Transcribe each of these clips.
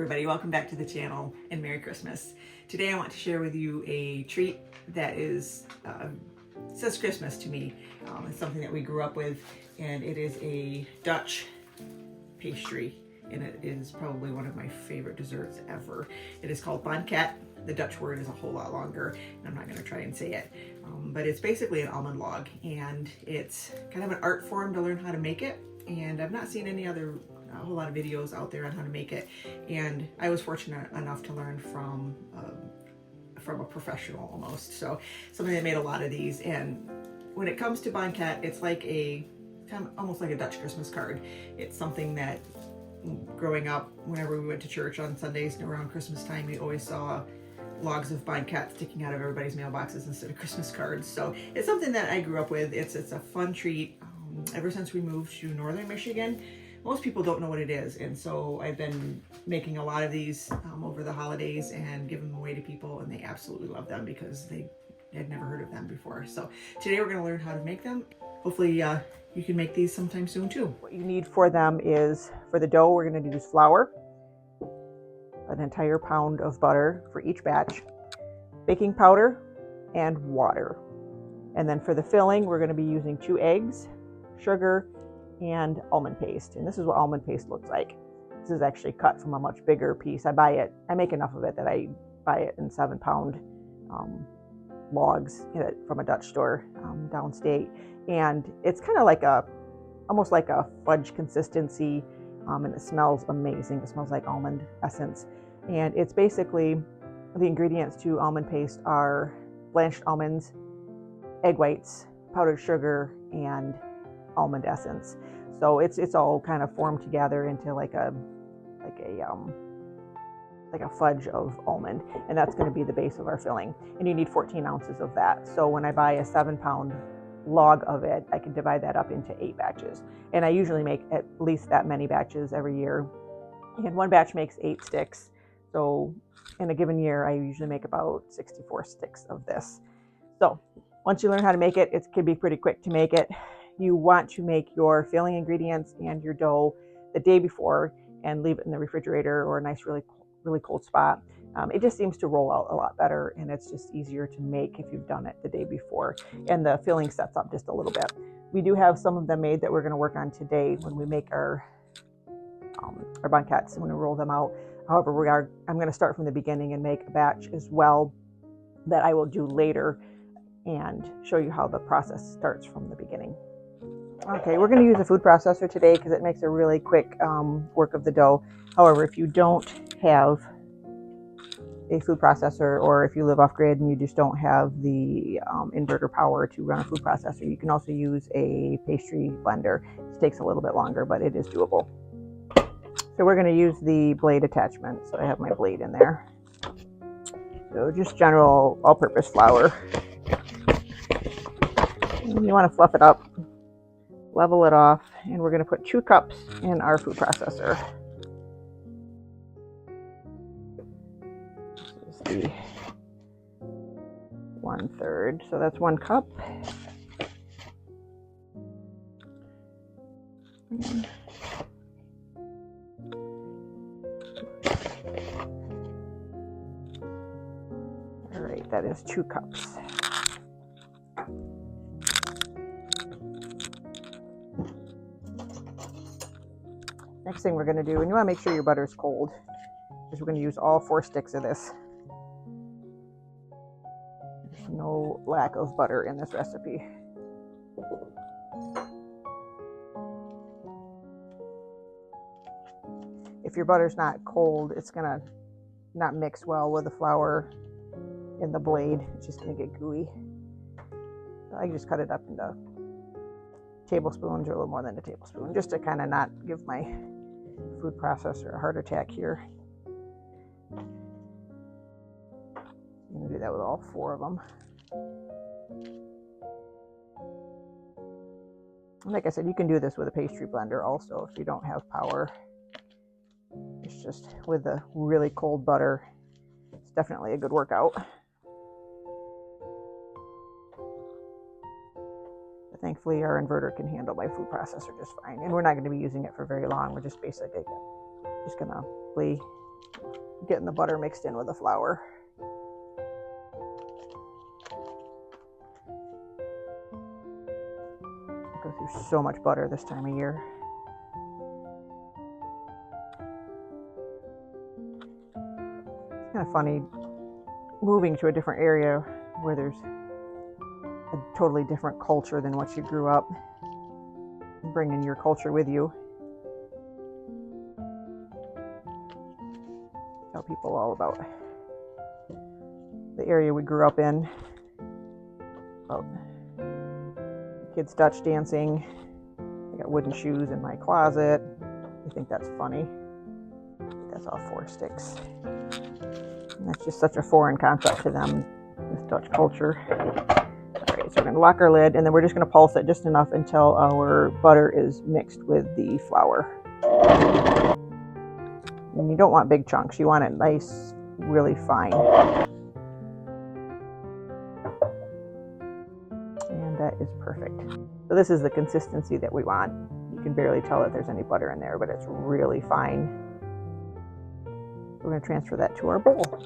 everybody, welcome back to the channel and Merry Christmas. Today I want to share with you a treat that is says Christmas to me. It's something that we grew up with, and it is a Dutch pastry, and it is probably one of my favorite desserts ever. It is called Banket. The Dutch word is a whole lot longer, and I'm not going to try and say it, but it's basically an almond log, and it's kind of an art form to learn how to make it. And I've not seen any other a whole lot of videos out there on how to make it, and I was fortunate enough to learn from a professional almost. So somebody that made a lot of these. And when it comes to Banket, it's like almost like a Dutch Christmas card. It's something that growing up, whenever we went to church on Sundays and around Christmas time, we always saw logs of Banket sticking out of everybody's mailboxes instead of Christmas cards. So it's something that I grew up with. It's a fun treat. Ever since we moved to northern Michigan, most people don't know what it is, and so I've been making a lot of these over the holidays and giving them away to people, and they absolutely love them because they had never heard of them before. So today we're going to learn how to make them. Hopefully you can make these sometime soon too. What you need for them is, for the dough, we're going to use flour, an entire pound of butter for each batch, baking powder, and water. And then for the filling, we're going to be using 2 eggs, sugar, and almond paste. And this is what almond paste looks like. This is actually cut from a much bigger piece. I make enough of it that I buy it in 7-pound logs from a Dutch store downstate. And it's kind of like almost like a fudge consistency, and it smells amazing. It smells like almond essence. And it's basically, the ingredients to almond paste are blanched almonds, egg whites, powdered sugar, and almond essence. So it's all kind of formed together into like a fudge of almond, and that's going to be the base of our filling. And you need 14 ounces of that. So when I buy a 7-pound log of it, I can divide that up into 8 batches. And I usually make at least that many batches every year. And one batch makes 8 sticks. So in a given year, I usually make about 64 sticks of this. So once you learn how to make it, it can be pretty quick to make it. You want to make your filling ingredients and your dough the day before and leave it in the refrigerator or a nice, really cold spot. It just seems to roll out a lot better, and it's just easier to make if you've done it the day before. And the filling sets up just a little bit. We do have some of them made that we're going to work on today when we make our bankets, when we roll them out. However, I'm going to start from the beginning and make a batch as well that I will do later and show you how the process starts from the beginning. Okay, we're going to use a food processor today because it makes a really quick work of the dough. However, if you don't have a food processor, or if you live off grid and you just don't have the inverter power to run a food processor, you can also use a pastry blender. It takes a little bit longer, but it is doable. So we're going to use the blade attachment. So I have my blade in there. So just general all-purpose flour. And you want to fluff it up, level it off, and we're going to put 2 cups in our food processor. This is the 1/3, so that's 1 cup. All right, that is 2 cups. Next thing we're going to do, and you want to make sure your butter is cold, because we're going to use all 4 sticks of this. There's no lack of butter in this recipe. If your butter's not cold, it's going to not mix well with the flour in the blade. It's just going to get gooey. So I just cut it up into tablespoons, or a little more than a tablespoon, just to kind of not give my food processor a heart attack here. I'm going to do that with all 4 of them. And like I said, you can do this with a pastry blender also if you don't have power. It's just with the really cold butter, it's definitely a good workout. Thankfully, our inverter can handle my food processor just fine. And we're not going to be using it for very long. We're just basically just going to getting the butter mixed in with the flour. I go through so much butter this time of year. It's kind of funny moving to a different area where there's a totally different culture than what you grew up, bringing your culture with you. Tell people all about the area we grew up in, about kids Dutch dancing. I got wooden shoes in my closet. I think that's funny. That's all 4 sticks. And that's just such a foreign concept to them, this Dutch culture. All right, so we're going to lock our lid, and then we're just going to pulse it just enough until our butter is mixed with the flour. And you don't want big chunks. You want it nice, really fine. And that is perfect. So this is the consistency that we want. You can barely tell that there's any butter in there, but it's really fine. We're going to transfer that to our bowl.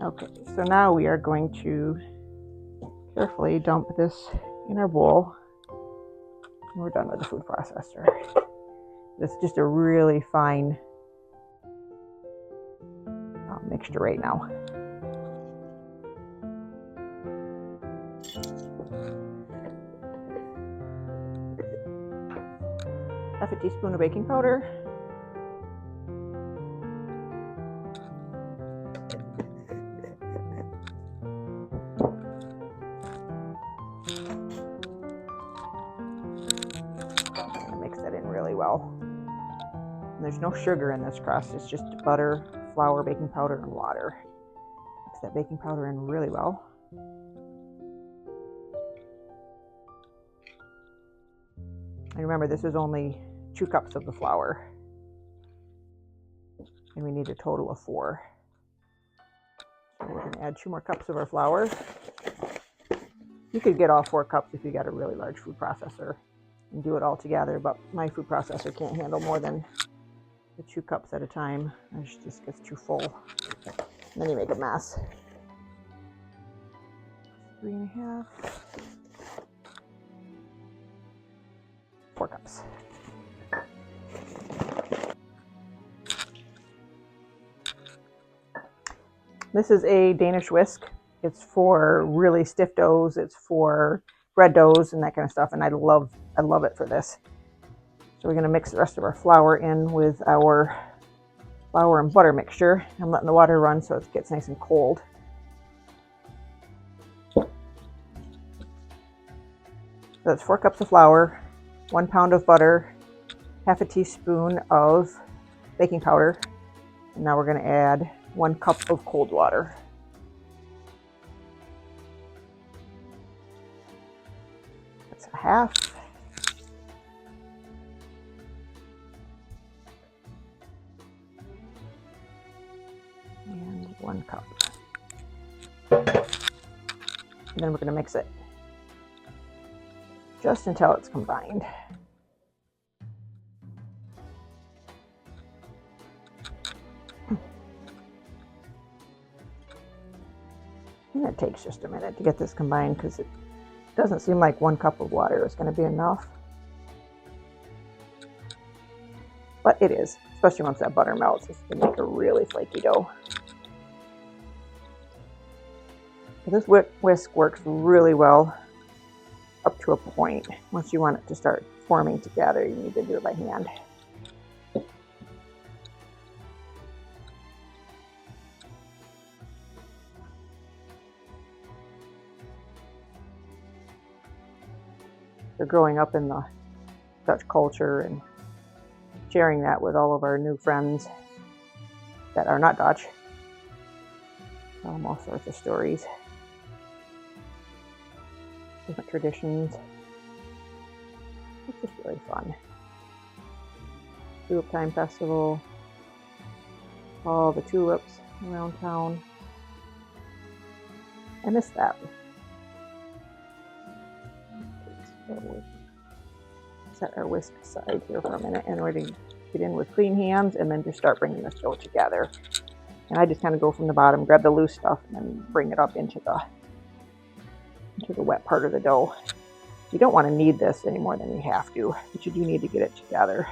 Okay, so now we are going to carefully dump this in our bowl. And we're done with the food processor. It's just a really fine mixture right now. Half a teaspoon of baking powder. Mix that in really well. And there's no sugar in this crust, it's just butter, flour, baking powder, and water. Mix that baking powder in really well. And remember, this is only 2 cups of the flour, and we need a total of 4. So we're going to add 2 more cups of our flour. You could get all 4 cups if you got a really large food processor and do it all together, but my food processor can't handle more than the 2 cups at a time. It just gets too full. And then you make a mess. 3.5. 4 cups. This is a Danish whisk. It's for really stiff doughs. It's for bread doughs and that kind of stuff. And I love it for this. So we're going to mix the rest of our flour in with our flour and butter mixture. I'm letting the water run so it gets nice and cold. So that's 4 cups of flour, 1 pound of butter, half a teaspoon of baking powder, and now we're going to add 1 cup of cold water. That's a half. And 1 cup. And then we're going to mix it just until it's combined. And it takes just a minute to get this combined because it doesn't seem like 1 cup of water is going to be enough. But it is, especially once that butter melts. It's going to make a really flaky dough. This whisk works really well up to a point. Once you want it to start forming together, you need to do it by hand. So growing up in the Dutch culture and sharing that with all of our new friends that are not Dutch, tell them all sorts of stories. Different traditions. It's just really fun. Tulip Time Festival. All the tulips around town. I miss that. So set our whisk aside here for a minute, and we're going to get in with clean hands and then just start bringing this dough together. And I just kind of go from the bottom, grab the loose stuff, and then bring it up into the wet part of the dough. You don't want to knead this any more than you have to, but you do need to get it together.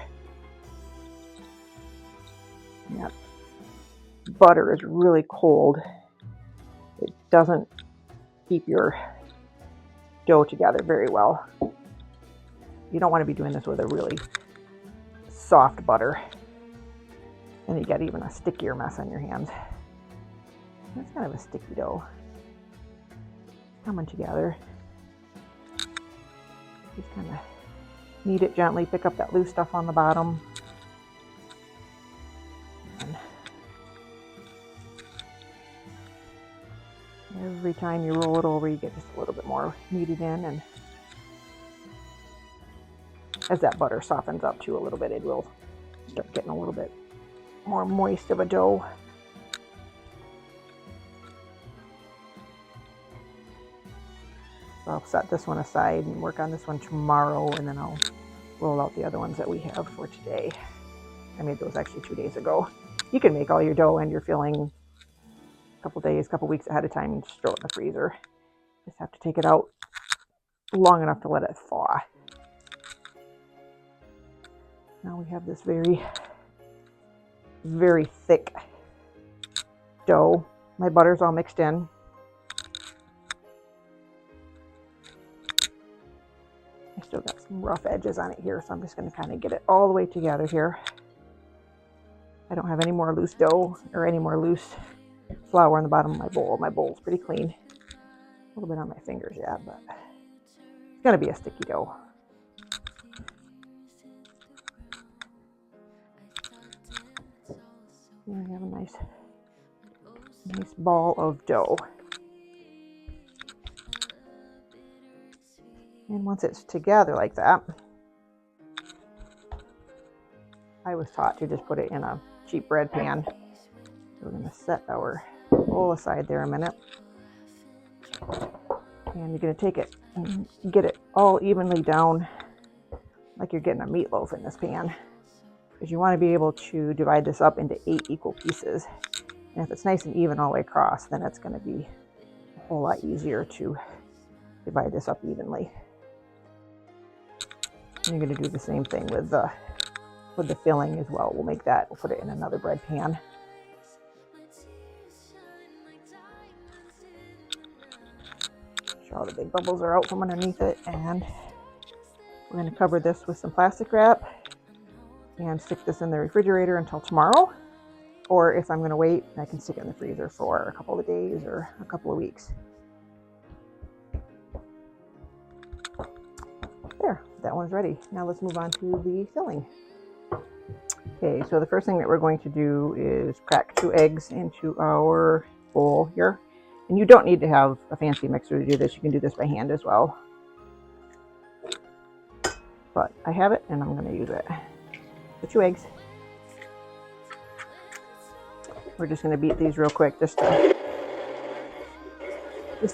And that butter is really cold. It doesn't keep your dough together very well. You don't want to be doing this with a really soft butter. And you get even a stickier mess on your hands. That's kind of a sticky dough. Coming together. Just kind of knead it gently, pick up that loose stuff on the bottom. And every time you roll it over, you get just a little bit more kneaded in, and as that butter softens up too a little bit, it will start getting a little bit more moist of a dough. So I'll set this one aside and work on this one tomorrow, and then I'll roll out the other ones that we have for today. I made those actually 2 days ago. You can make all your dough and your filling a couple days, couple weeks ahead of time and just throw it in the freezer. Just have to take it out long enough to let it thaw. Now we have this very, very thick dough. My butter's all mixed in. I still got some rough edges on it here, so I'm just going to kind of get it all the way together here. I don't have any more loose dough or any more loose flour on the bottom of my bowl. My bowl's pretty clean. A little bit on my fingers yet, but it's going to be a sticky dough. And we have a nice ball of dough. And once it's together like that, I was taught to just put it in a cheap bread pan. We're going to set our bowl aside there a minute. And you're going to take it and get it all evenly down like you're getting a meatloaf in this pan. Because you want to be able to divide this up into 8 equal pieces. And if it's nice and even all the way across, then it's going to be a whole lot easier to divide this up evenly. And you're going to do the same thing with the filling as well. We'll make that, we'll put it in another bread pan. Sure all the big bubbles are out from underneath it, and we're going to cover this with some plastic wrap and stick this in the refrigerator until tomorrow. Or if I'm going to wait, I can stick it in the freezer for a couple of days or a couple of weeks. There, that one's ready. Now let's move on to the filling. Okay, so the first thing that we're going to do is crack 2 eggs into our bowl here. And you don't need to have a fancy mixer to do this. You can do this by hand as well. But I have it and I'm going to use it. The 2 eggs. We're just going to beat these real quick just to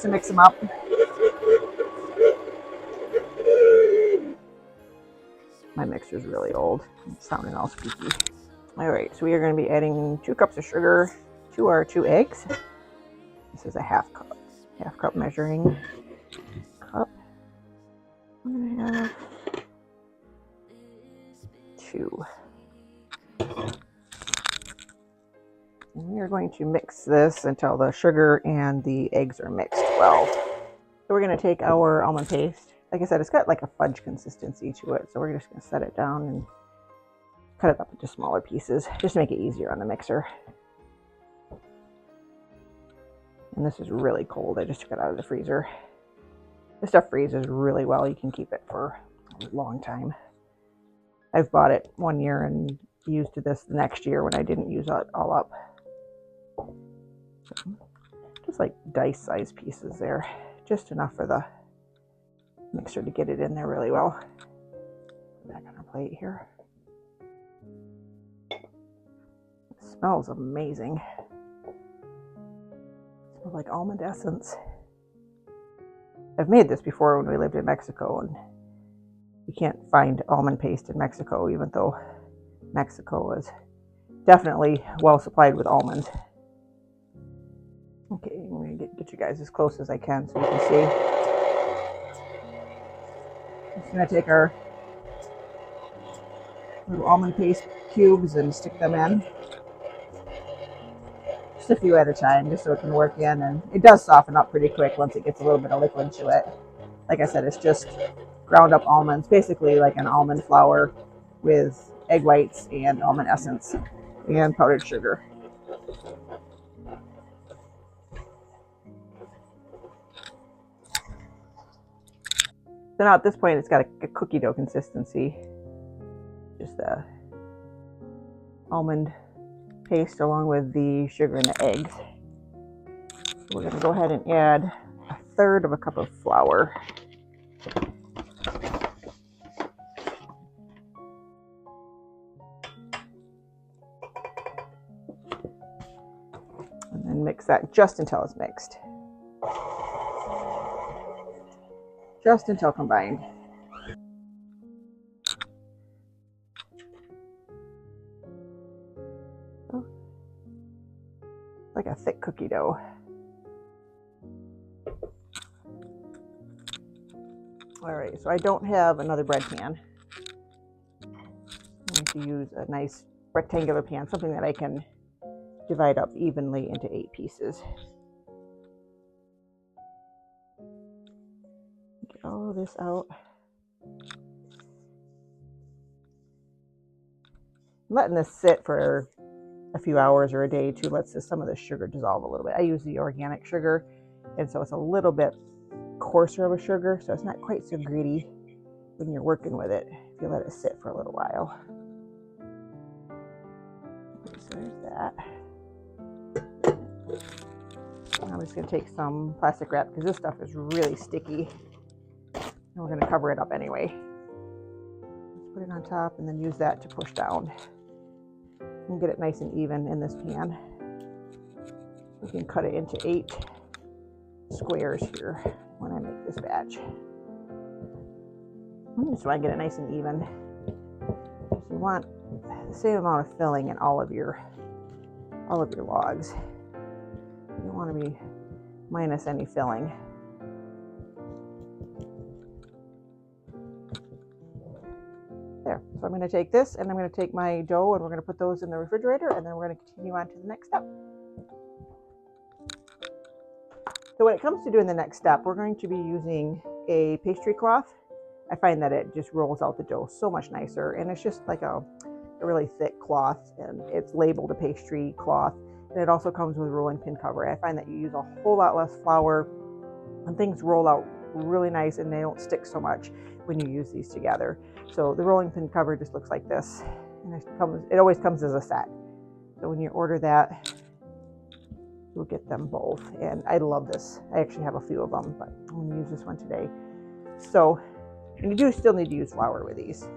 mix them up. My mixer's really old. It's sounding all squeaky. All right, so we are going to be adding 2 cups of sugar to our 2 eggs. This is a half cup measuring cup. I'm going to have 2. And we are going to mix this until the sugar and the eggs are mixed well. So we're going to take our almond paste. Like I said, it's got like a fudge consistency to it. So we're just going to set it down and cut it up into smaller pieces just to make it easier on the mixer. And this is really cold. I just took it out of the freezer. This stuff freezes really well. You can keep it for a long time. I've bought it 1 year and used this the next year when I didn't use it all up. Just like dice size pieces there. Just enough for the mixer to get it in there really well. Back on our plate here. It smells amazing. It smells like almond essence. I've made this before when we lived in Mexico, and you can't find almond paste in Mexico, even though Mexico is definitely well supplied with almonds. Okay, I'm going to get you guys as close as I can so you can see. I'm just going to take our little almond paste cubes and stick them in. Just a few at a time, just so it can work in. And it does soften up pretty quick once it gets a little bit of liquid to it. Like I said, it's just ground up almonds, basically like an almond flour with egg whites and almond essence and powdered sugar. So now at this point, it's got a cookie dough consistency. Just the almond paste along with the sugar and the eggs. We're going to go ahead and add 1/3 cup of flour. And then mix that just until it's mixed. Just until combined. Like a thick cookie dough. All right, so I don't have another bread pan. I'm going to use a nice rectangular pan, something that I can divide up evenly into 8 pieces. Get all of this out. I'm letting this sit for a few hours or a day too. Lets some of the sugar dissolve a little bit. I use the organic sugar, and so it's a little bit coarser of a sugar, so it's not quite so gritty when you're working with it if you let it sit for a little while. Okay, so there's that. I'm just going to take some plastic wrap because this stuff is really sticky, and we're going to cover it up anyway. Let's put it on top and then use that to push down and get it nice and even in this pan. We can cut it into 8 squares here when I make this batch. I just want to get it nice and even. So you want the same amount of filling in all of your logs. You don't want to be minus any filling. There. So I'm going to take this and I'm going to take my dough and we're going to put those in the refrigerator, and then we're going to continue on to the next step. So when it comes to doing the next step, we're going to be using a pastry cloth. I find that it just rolls out the dough so much nicer, and it's just like a really thick cloth, and it's labeled a pastry cloth, and it also comes with a rolling pin cover. I find that you use a whole lot less flour and things roll out really nice, and they don't stick so much when you use these together. So the rolling pin cover just looks like this, and it always comes as a set. So when you order that, you'll get them both, and I love this. I actually have a few of them, but I'm going to use this one today. So, and you do still need to use flour with these.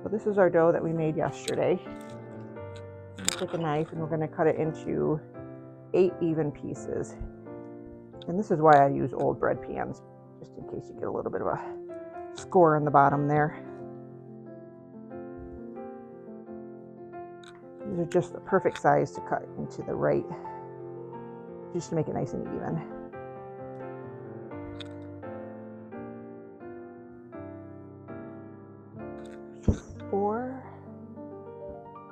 So this is our dough that we made yesterday. We'll take a knife and we're going to cut it into 8 even pieces. And this is why I use old bread pans, just in case you get a little bit of a score on the bottom there. These are just the perfect size to cut into the right, just to make it nice and even. There's 4,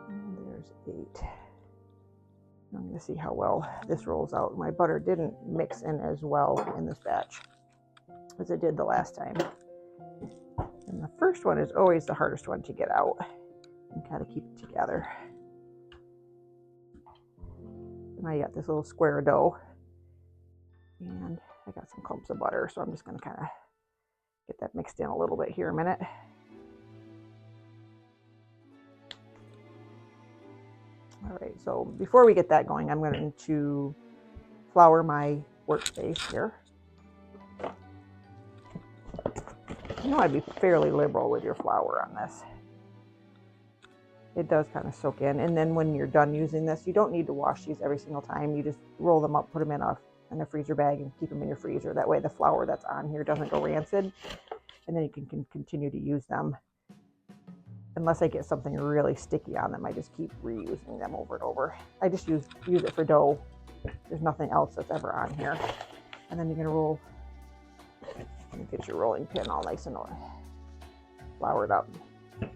and there's 8. I'm going to see how well this rolls out. My butter didn't mix in as well in this batch as it did the last time. And the first one is always the hardest one to get out and kind of keep it together. And I got this little square of dough, and I got some clumps of butter, so I'm just going to kind of get that mixed in a little bit here a minute. All right, so before we get that going, I'm going to flour my workspace here. You know, I'd be fairly liberal with your flour on this. It does kind of soak in, and then when you're done using this, you don't need to wash these every single time. You just roll them up, put them in a freezer bag, and keep them in your freezer. That way the flour that's on here doesn't go rancid, and then you can continue to use them. Unless I get something really sticky on them, I just keep reusing them over and over. I just use it for dough there's nothing else that's ever on here. And then you're going to roll and get your rolling pin all nice and floured up. Go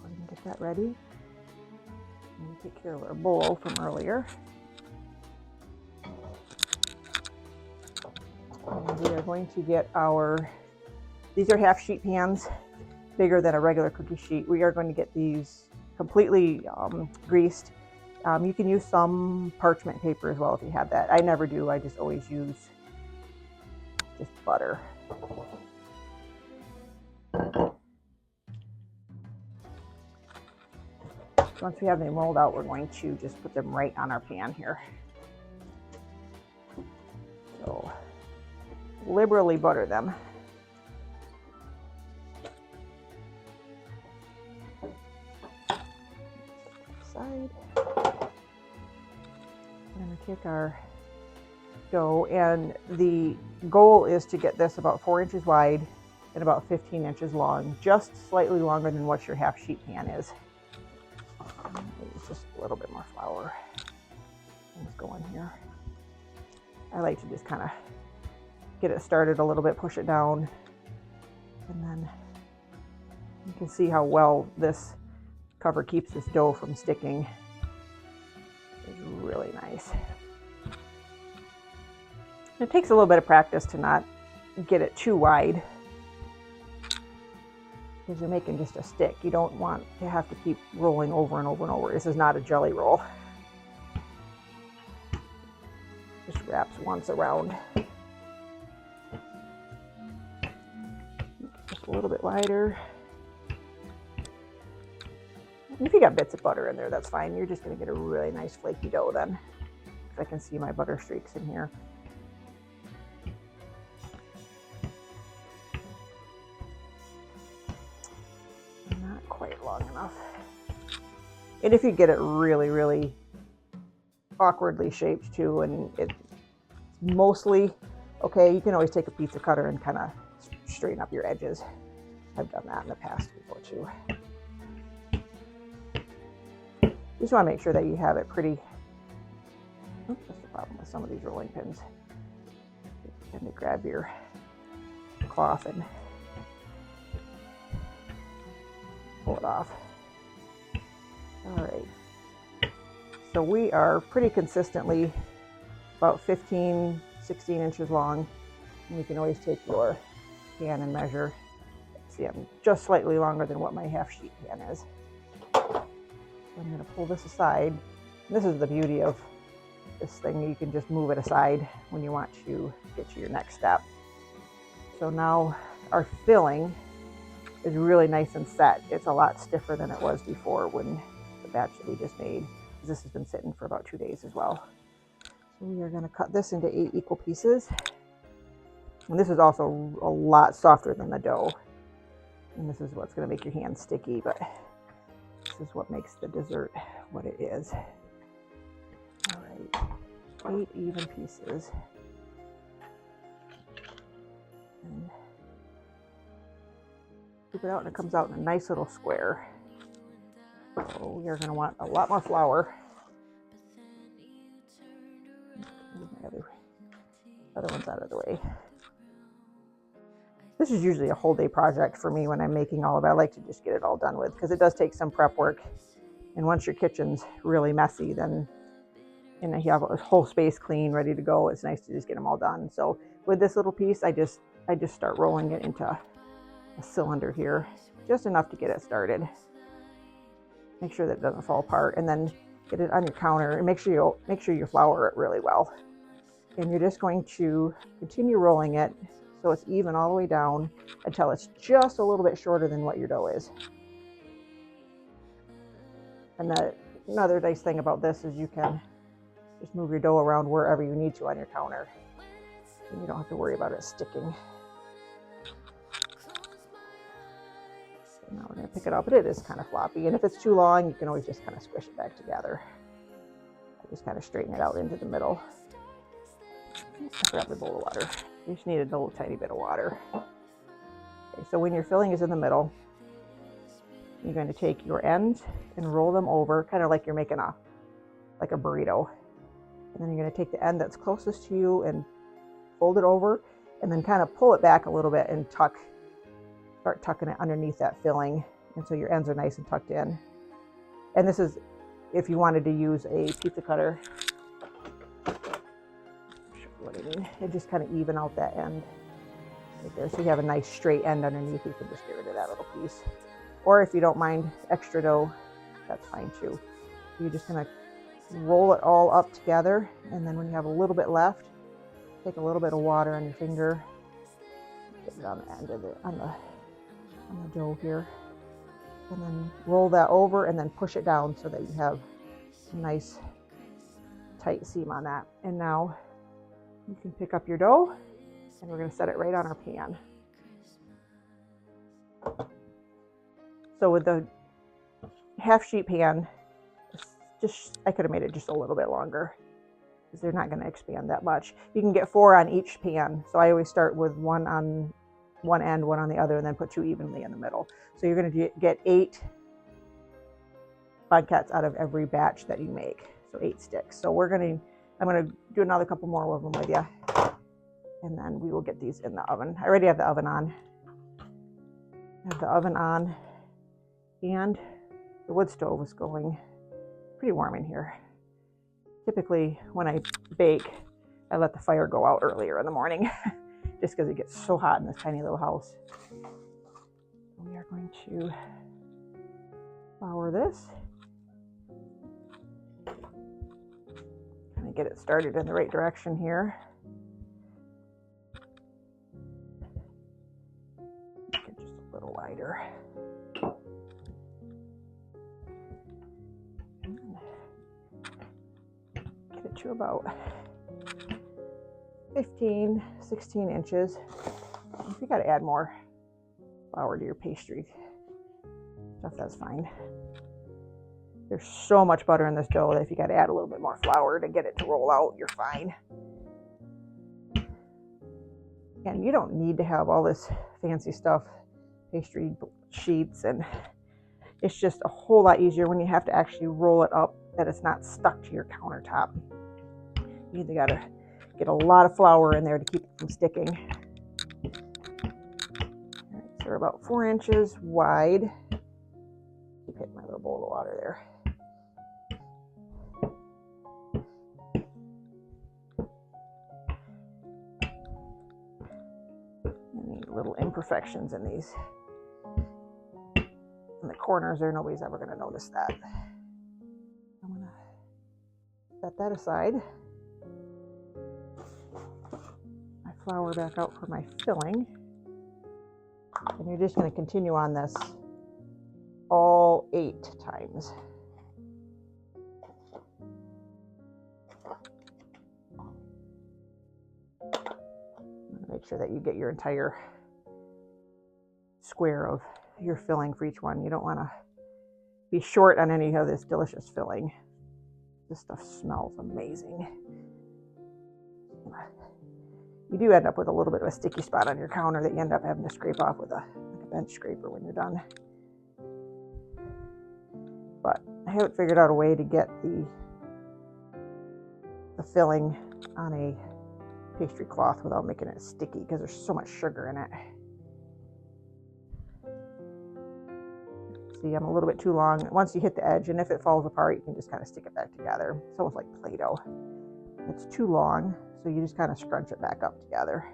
ahead and get that ready. And take care of our bowl from earlier. And we are going to get these are half sheet pans, bigger than a regular cookie sheet. We are going to get these completely greased. You can use some parchment paper as well if you have that. I never do. I just always use just butter. Once we have them rolled out, we're going to just put them right on our pan here. So liberally butter them. Side. We're going to take our dough, and the goal is to get this about 4 inches wide and about 15 inches long, just slightly longer than what your half sheet pan is. It's just a little bit more flour. Let's go in here. I like to just kind of get it started a little bit, push it down, and then you can see how well this cover keeps this dough from sticking. It's really nice. It takes a little bit of practice to not get it too wide, because you're making just a stick. You don't want to have to keep rolling over and over and over. This is not a jelly roll. Just wraps once around. Just a little bit wider. And if you got bits of butter in there, that's fine. You're just going to get a really nice flaky dough then. I can see my butter streaks in here. Not quite long enough. And if you get it really, really awkwardly shaped too, and it's mostly okay, you can always take a pizza cutter and kind of straighten up your edges. I've done that in the past before too. You just want to make sure that you have it pretty. Oh, that's the problem with some of these rolling pins. You tend to grab your cloth and pull it off. All right. So we are pretty consistently about 15, 16 inches long. And you can always take your pan and measure. See, I'm just slightly longer than what my half sheet pan is. I'm going to pull this aside. And this is the beauty of this thing. You can just move it aside when you want to get to your next step. So now our filling is really nice and set. It's a lot stiffer than it was before when the batch that we just made. This has been sitting for about 2 days as well. So we are going to cut this into 8 equal pieces. And this is also a lot softer than the dough. And this is what's going to make your hands sticky, but this is what makes the dessert what it is. All right, 8 even pieces. And scoop it out, and it comes out in a nice little square. So we are going to want a lot more flour. Move my other ones out of the way. This is usually a whole day project for me when I'm making all of it. I like to just get it all done with, because it does take some prep work. And once your kitchen's really messy, then you have a whole space clean, ready to go. It's nice to just get them all done. So with this little piece, I just start rolling it into a cylinder here, just enough to get it started. Make sure that it doesn't fall apart, and then get it on your counter, and make sure you flour it really well. And you're just going to continue rolling it so it's even all the way down until it's just a little bit shorter than what your dough is. And another nice thing about this is you can just move your dough around wherever you need to on your counter, and you don't have to worry about it sticking. So now we're going to pick it up, but it is kind of floppy, and if it's too long, you can always just kind of squish it back together. Just kind of straighten it out into the middle. Grab the bowl of water. You just need a little tiny bit of water. Okay, so when your filling is in the middle, You're going to take your ends and roll them over, kind of like you're making a burrito. And then you're going to take the end that's closest to you and fold it over, and then kind of pull it back a little bit and start tucking it underneath that filling. And so your ends are nice and tucked in. And this is if you wanted to use a pizza cutter. What I mean, it just kind of even out that end right there. So you have a nice straight end underneath. You can just get rid of that little piece. Or if you don't mind extra dough, that's fine too. You're just gonna roll it all up together, and then when you have a little bit left, take a little bit of water on your finger, get it on the end of it, on the dough here, and then roll that over and then push it down so that you have a nice tight seam on that. And now you can pick up your dough, and we're going to set it right on our pan. So with the half sheet pan, I could have made it just a little bit longer because they're not going to expand that much. You can get 4 on each pan. So I always start with 1 on one end, 1 on the other, and then put 2 evenly in the middle. So you're going to get 8 bankets out of every batch that you make. So 8 sticks. So I'm going to do another couple more of them with you, and then we will get these in the oven. I already have the oven on. And the wood stove is going pretty warm in here. Typically, when I bake, I let the fire go out earlier in the morning just because it gets so hot in this tiny little house. We are going to flour this. Kind of get it started in the right direction here. Make it just a little wider. Get it to about 15, 16 inches. If you got to add more flour to your pastry stuff, that's fine. There's so much butter in this dough that if you got to add a little bit more flour to get it to roll out, you're fine. And you don't need to have all this fancy stuff, pastry sheets, and it's just a whole lot easier when you have to actually roll it up, that it's not stuck to your countertop. You either got to get a lot of flour in there to keep it from sticking. All right, so we're about 4 inches wide. Keep hitting my little bowl of water there. Any little imperfections in these, in the corners there, nobody's ever going to notice that. I'm going to set that aside. My flour back out for my filling. And you're just going to continue on this all 8 times. Make sure that you get your entire square of your filling for each one. You don't want to be short on any of this delicious filling. This stuff smells amazing. You do end up with a little bit of a sticky spot on your counter that you end up having to scrape off with a bench scraper when you're done. But I haven't figured out a way to get the filling on a pastry cloth without making it sticky, because there's so much sugar in it. See, I'm a little bit too long. Once you hit the edge, and if it falls apart, you can just kind of stick it back together. It's almost like Play-Doh. It's too long, so you just kind of scrunch it back up together.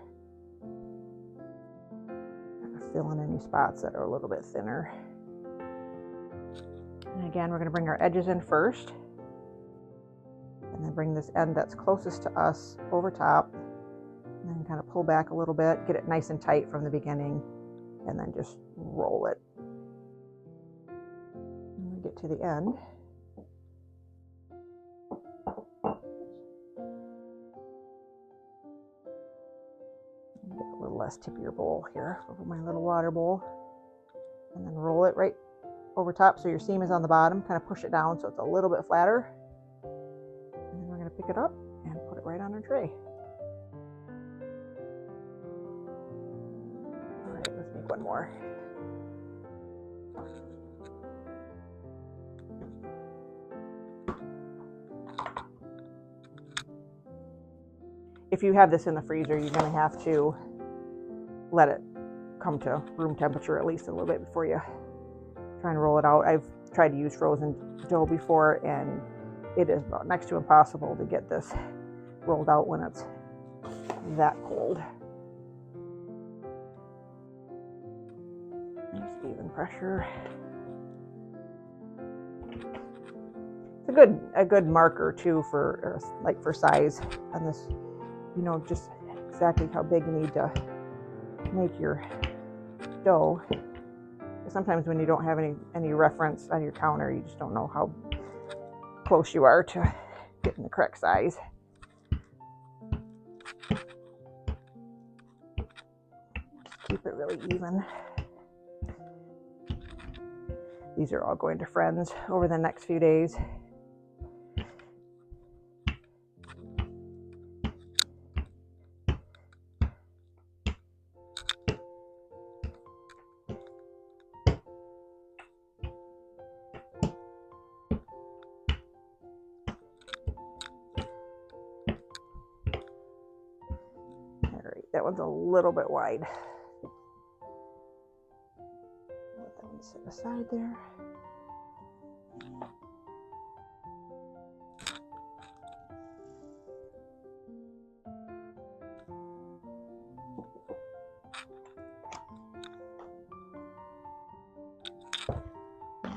Kind of fill in any spots that are a little bit thinner. And again, we're going to bring our edges in first, and then bring this end that's closest to us over top, and then kind of pull back a little bit, get it nice and tight from the beginning, and then just roll it. When we get to the end, get a little less tip of your bowl here over my little water bowl, and then roll it right over top so your seam is on the bottom. Kind of push it down so it's a little bit flatter, and then we're going to pick it up and put it right on our tray. All right, let's make one more. if you have this in the freezer, you're going to have to let it come to room temperature at least a little bit before you try and roll it out. I've tried to use frozen dough before, and it is about next to impossible to get this rolled out when it's that cold. Nice even pressure. It's a good marker too for like for size on this, you know, just exactly how big you need to make your dough. Sometimes when you don't have any reference on your counter, you just don't know how close you are to getting the correct size. Just keep it really even. These are all going to friends over the next few days. That one's a little bit wide. Let that one sit aside there.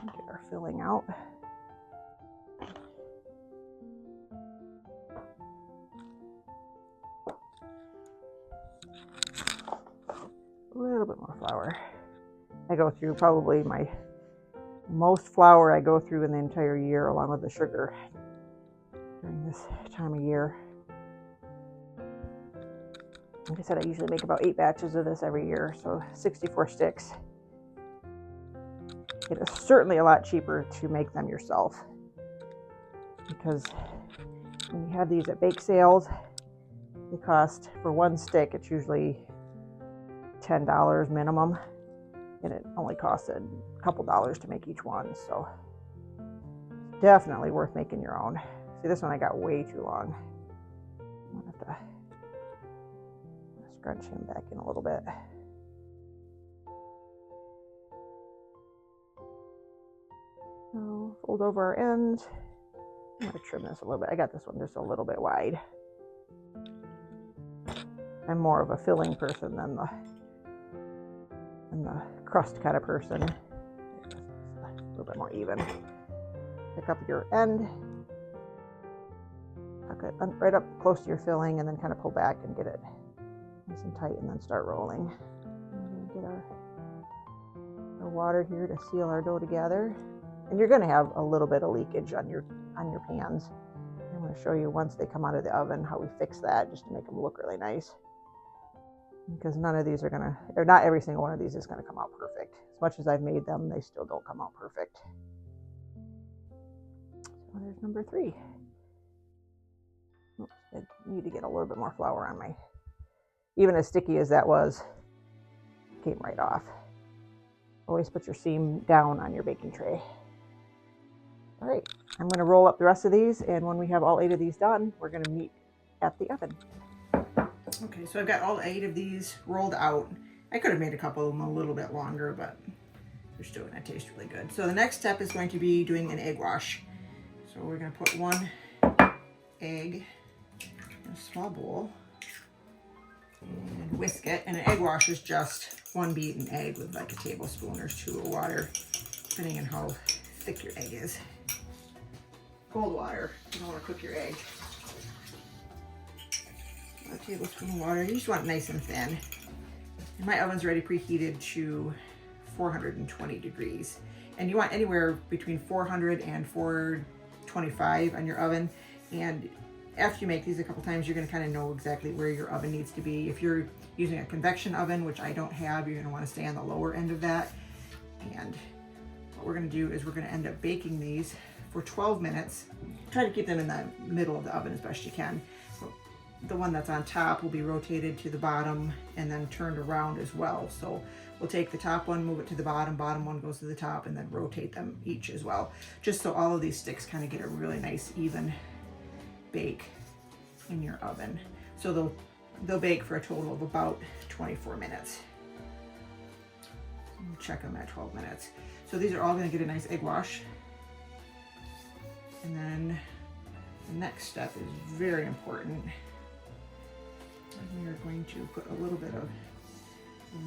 Get our filling out. A little bit more flour. I go through probably my most flour I go through in the entire year, along with the sugar during this time of year. Like I said, I usually make about 8 batches of this every year, so 64 sticks. It is certainly a lot cheaper to make them yourself, because when you have these at bake sales, they cost, for one stick, it's usually $10 minimum, and it only costs a couple dollars to make each one, so definitely worth making your own. See, this one I got way too long. I'm gonna have to scrunch him back in a little bit. So fold over our ends. I'm gonna trim this a little bit. I got this one just a little bit wide. I'm more of a filling person than the crust kind of person. A little bit more even. Pick up your end, tuck it right up close to your filling, and then kind of pull back and get it nice and tight, and then start rolling. And we're gonna get our water here to seal our dough together. And you're going to have a little bit of leakage on your pans. I'm going to show you once they come out of the oven how we fix that, just to make them look really nice. Because none of these are going to, or not every single one of these is going to come out perfect. As much as I've made them, they still don't come out perfect. So there's number 3. Oops, I need to get a little bit more flour on my, even as sticky as that was, it came right off. Always put your seam down on your baking tray. All right, I'm going to roll up the rest of these, and when we have all 8 of these done, we're going to meet at the oven. Okay, so I've got all 8 of these rolled out. I could have made a couple of them a little bit longer, but they're still going to taste really good. So the next step is going to be doing an egg wash. So we're going to put 1 egg in a small bowl and whisk it. And an egg wash is just 1 beaten egg with like a tablespoon or 2 of water, depending on how thick your egg is. Cold water, you don't want to cook your egg. A tablespoon of water, you just want it nice and thin. And my oven's already preheated to 420 degrees. And you want anywhere between 400 and 425 on your oven. And after you make these a couple times, you're going to kind of know exactly where your oven needs to be. If you're using a convection oven, which I don't have, you're going to want to stay on the lower end of that. And what we're going to do is we're going to end up baking these for 12 minutes. Try to keep them in the middle of the oven as best you can. So the one that's on top will be rotated to the bottom and then turned around as well. So we'll take the top one, move it to the bottom one goes to the top, and then rotate them each as well. Just so all of these sticks kind of get a really nice even bake in your oven. So they'll bake for a total of about 24 minutes. Check them at 12 minutes. So these are all going to get a nice egg wash. And then the next step is very important. We are going to put a little bit of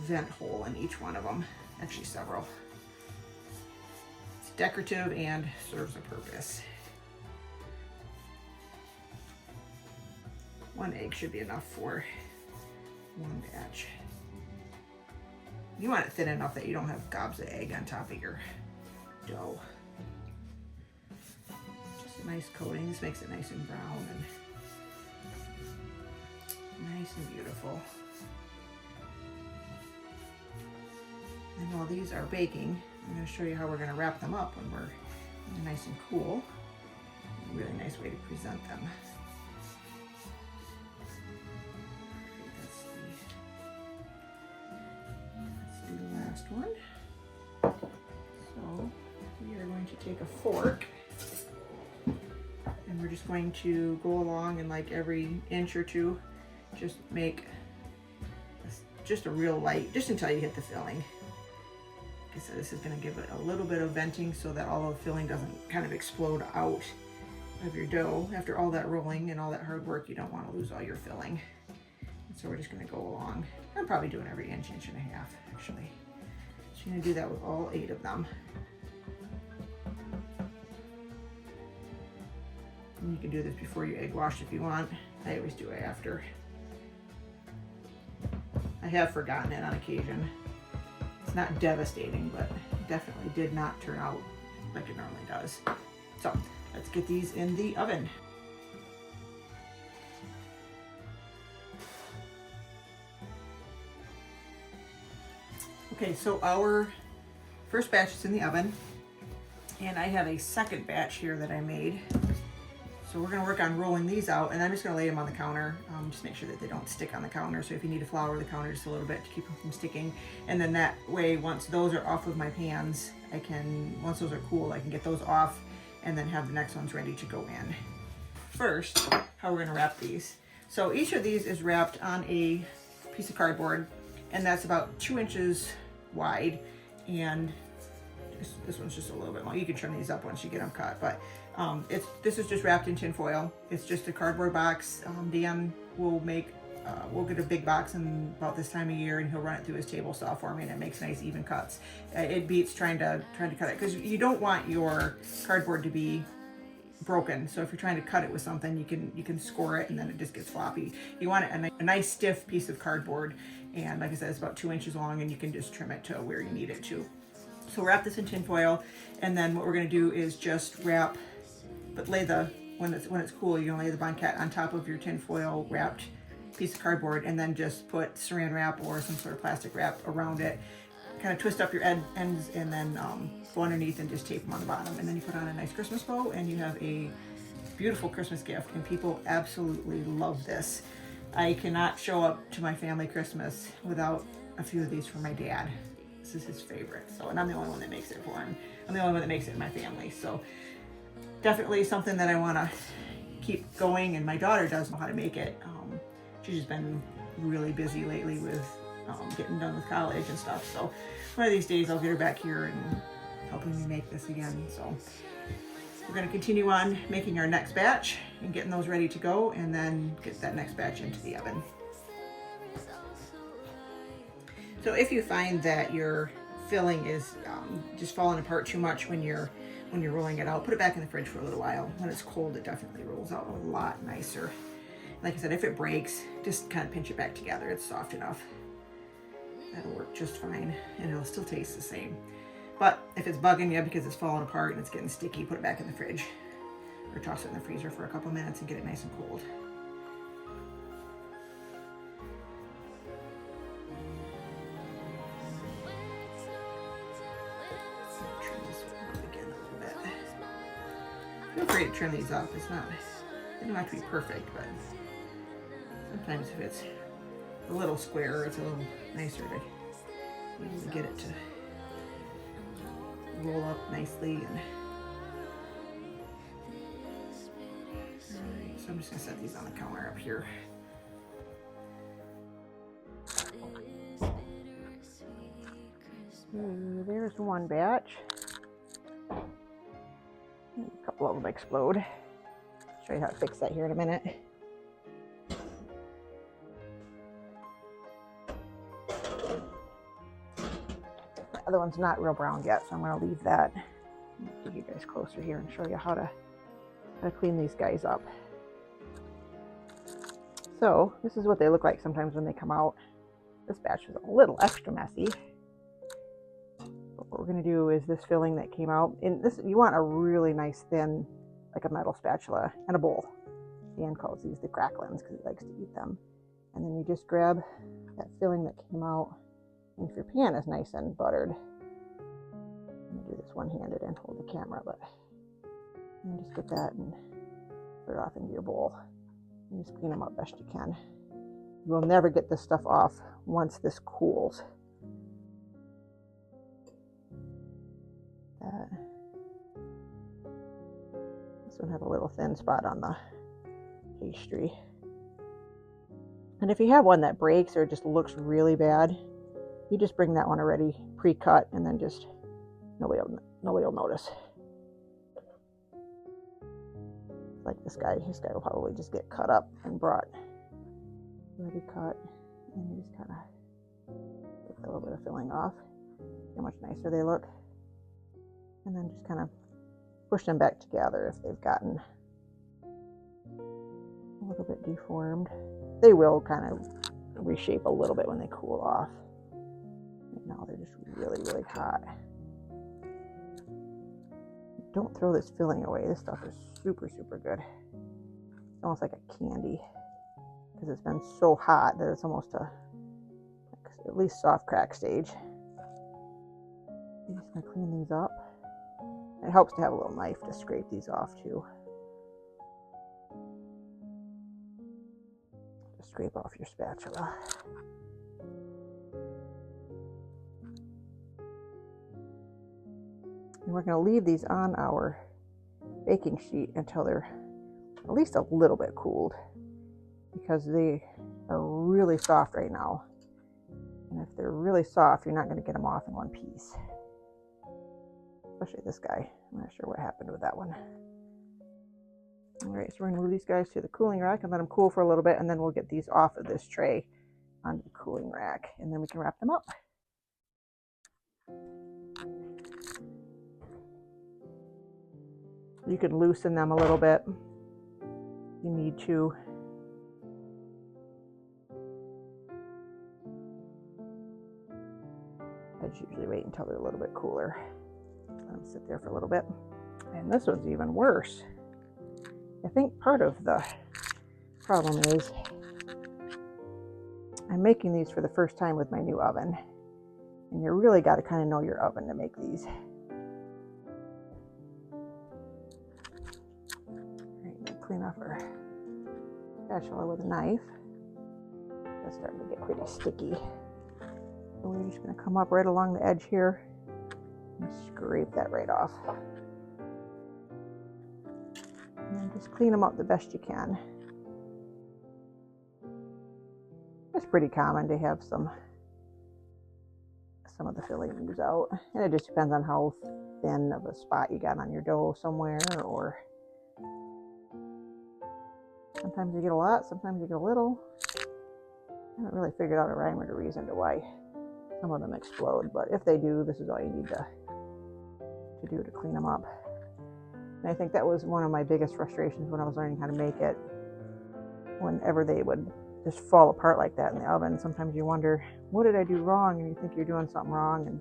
vent hole in each one of them, actually several. It's decorative and serves a purpose. One egg should be enough for one batch. You want it thin enough that you don't have gobs of egg on top of your dough. Just a nice coating. This makes it nice and brown and nice and beautiful. And while these are baking, I'm going to show you how we're going to wrap them up when we're nice and cool. A really nice way to present them. Last one. So we are going to take a fork and we're just going to go along and like every inch or two just make just a real light, just until you hit the filling. Like I said, this is going to give it a little bit of venting so that all the filling doesn't kind of explode out of your dough. After all that rolling and all that hard work, you don't want to lose all your filling. And so we're just going to go along. I'm probably doing every inch, inch and a half actually. So you're going to do that with all 8 of them. And you can do this before you egg wash if you want. I always do it after. I have forgotten it on occasion. It's not devastating, but it definitely did not turn out like it normally does. So let's get these in the oven. Okay, so our first batch is in the oven, and I have a second batch here that I made. So we're gonna work on rolling these out, and I'm just gonna lay them on the counter, just make sure that they don't stick on the counter. So if you need to flour the counter just a little bit to keep them from sticking. And then that way, once those are off of my pans, once those are cool, I can get those off and then have the next ones ready to go in. First, how we're gonna wrap these. So each of these is wrapped on a piece of cardboard, and that's about 2 inches wide, and this one's just a little bit long. You can trim these up once you get them cut, but this is just wrapped in tin foil. It's just a cardboard box. Dan will we'll get a big box in about this time of year, and he'll run it through his table saw for me, and it makes nice even cuts. It beats trying to cut it, because you don't want your cardboard to be broken. So if you're trying to cut it with something, you can score it and then it just gets floppy. You want a nice stiff piece of cardboard, and like I said, it's about 2 inches long, and you can just trim it to where you need it to. So wrap this in tin foil, and then what we're going to do is just lay when it's cool, you're gonna lay the banquette on top of your tin foil wrapped piece of cardboard, and then just put saran wrap or some sort of plastic wrap around it. Kind of twist up your ends, and then go underneath and just tape them on the bottom. And then you put on a nice Christmas bow, and you have a beautiful Christmas gift, and people absolutely love this. I cannot show up to my family Christmas without a few of these for my dad. This is his favorite. So, and I'm the only one that makes it for him. I'm the only one that makes it in my family. So definitely something that I want to keep going, and my daughter does know how to make it. She's just been really busy lately with getting done with college and stuff. So one of these days I'll get her back here and helping me make this again. So we're going to continue on making our next batch and getting those ready to go, and then get that next batch into the oven. So if you find that your filling is just falling apart too much when you're rolling it out, put it back in the fridge for a little while. When it's cold, it definitely rolls out a lot nicer. Like I said, if it breaks, just kind of pinch it back together. It's soft enough. That'll work just fine, and it'll still taste the same. But if it's bugging you because it's falling apart and it's getting sticky, put it back in the fridge, or toss it in the freezer for a couple minutes and get it nice and cold. Trim this one again a little bit. Feel free to trim these up. They don't have to be perfect, but sometimes if it's a little square, it's a little nicer to really get it to roll up nicely. And alright, so I'm just gonna set these on the counter up here. There's one batch. And a couple of them explode. I'll show you how to fix that here in a minute. The other one's not real brown yet, so I'm going to leave that. Get you guys closer here and show you how to clean these guys up. So this is what they look like sometimes when they come out. This batch was a little extra messy. But what we're going to do is this filling that came out, and this, you want a really nice thin, like a metal spatula, and a bowl. Dan calls these the cracklins because he likes to eat them. And then you just grab that filling that came out, and if your pan is nice and buttered, I'm going to do this one-handed and hold the camera, but you just get that and put it off into your bowl. And just clean them up best you can. You will never get this stuff off once this cools. This one had a little thin spot on the pastry. And if you have one that breaks or just looks really bad, you just bring that one already pre-cut, and then just nobody will notice. Like this guy will probably just get cut up and brought already cut, and you just kind of get a little bit of filling off. See how much nicer they look, and then just kind of push them back together if they've gotten a little bit deformed. They will kind of reshape a little bit when they cool off. Right now they're just really, really hot. Don't throw this filling away. This stuff is super, super good. It's almost like a candy because it's been so hot that it's almost at least soft crack stage. I'm just going to clean these up. It helps to have a little knife to scrape these off too. Just scrape off your spatula. And we're going to leave these on our baking sheet until they're at least a little bit cooled, because they are really soft right now. And if they're really soft, you're not going to get them off in one piece. Especially this guy. I'm not sure what happened with that one. All right, so we're going to move these guys to the cooling rack and let them cool for a little bit, and then we'll get these off of this tray onto the cooling rack, and then we can wrap them up. You can loosen them a little bit if you need to. I just usually wait until they're a little bit cooler. Let them sit there for a little bit. And this one's even worse. I think part of the problem is I'm making these for the first time with my new oven. And you really got to kind of know your oven to make these. Clean off our spatula with a knife. It's starting to get pretty sticky. So we're just going to come up right along the edge here and scrape that right off. And then just clean them up the best you can. It's pretty common to have some of the filling ooze out. And it just depends on how thin of a spot you got on your dough somewhere, or sometimes you get a lot, sometimes you get a little. I haven't really figured out a rhyme or a reason to why some of them explode, but if they do, this is all you need to do to clean them up. And I think that was one of my biggest frustrations when I was learning how to make it. Whenever they would just fall apart like that in the oven, sometimes you wonder, what did I do wrong? And you think you're doing something wrong. And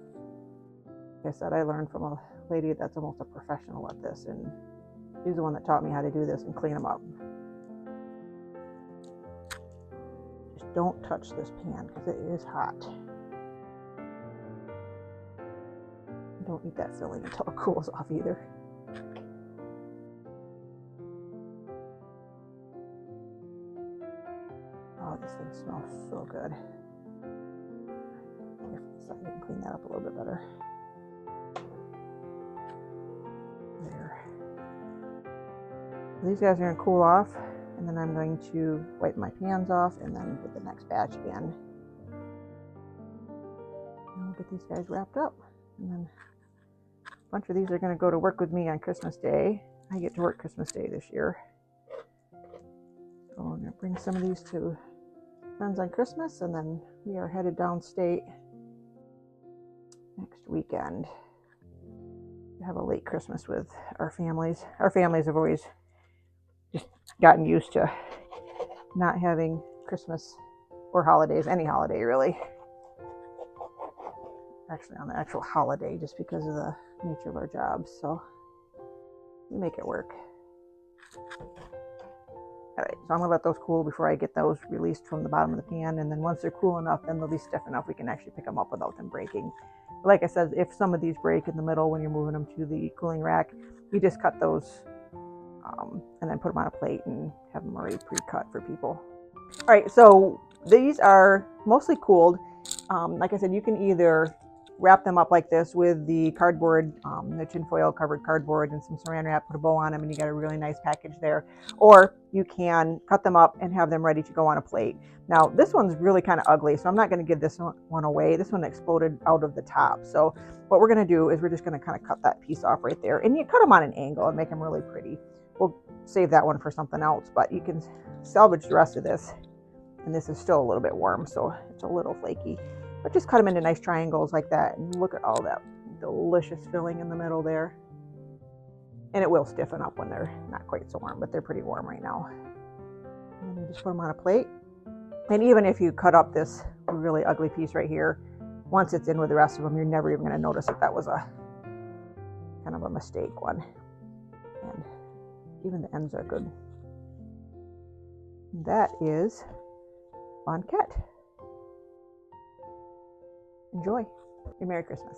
like I said, I learned from a lady that's almost a professional at this, and she's the one that taught me how to do this and clean them up. Just don't touch this pan because it is hot. Don't eat that filling until it cools off either. Oh, this thing smells so good. So you can clean that up a little bit better. There. These guys are going to cool off, and then I'm going to wipe my pans off and then put the next batch in. And we'll get these guys wrapped up. And then a bunch of these are going to go to work with me on Christmas Day. I get to work Christmas Day this year. So I'm going to bring some of these to friends on Christmas, and then we are headed downstate next weekend to have a late Christmas with our families. Our families have always just gotten used to not having Christmas or holidays, any holiday really. Actually on the actual holiday, just because of the nature of our jobs, so we make it work. All right, so I'm gonna let those cool before I get those released from the bottom of the pan, and then once they're cool enough, then they'll be stiff enough we can actually pick them up without them breaking. But like I said, if some of these break in the middle when you're moving them to the cooling rack, you just cut those and then put them on a plate and have them already pre-cut for people. All right, so these are mostly cooled. Like I said, you can either wrap them up like this with the cardboard, the tinfoil covered cardboard and some saran wrap, put a bow on them, and you got a really nice package there. Or you can cut them up and have them ready to go on a plate. Now, this one's really kind of ugly, so I'm not going to give this one away. This one exploded out of the top. So what we're going to do is we're just going to kind of cut that piece off right there. And you cut them on an angle and make them really pretty. We'll save that one for something else, but you can salvage the rest of this. And this is still a little bit warm, so it's a little flaky. But just cut them into nice triangles like that, and look at all that delicious filling in the middle there. And it will stiffen up when they're not quite so warm, but they're pretty warm right now. And then you just put them on a plate. And even if you cut up this really ugly piece right here, once it's in with the rest of them, you're never even going to notice that was a kind of a mistake one. And even the ends are good. And that is Banket. Enjoy. Merry Christmas.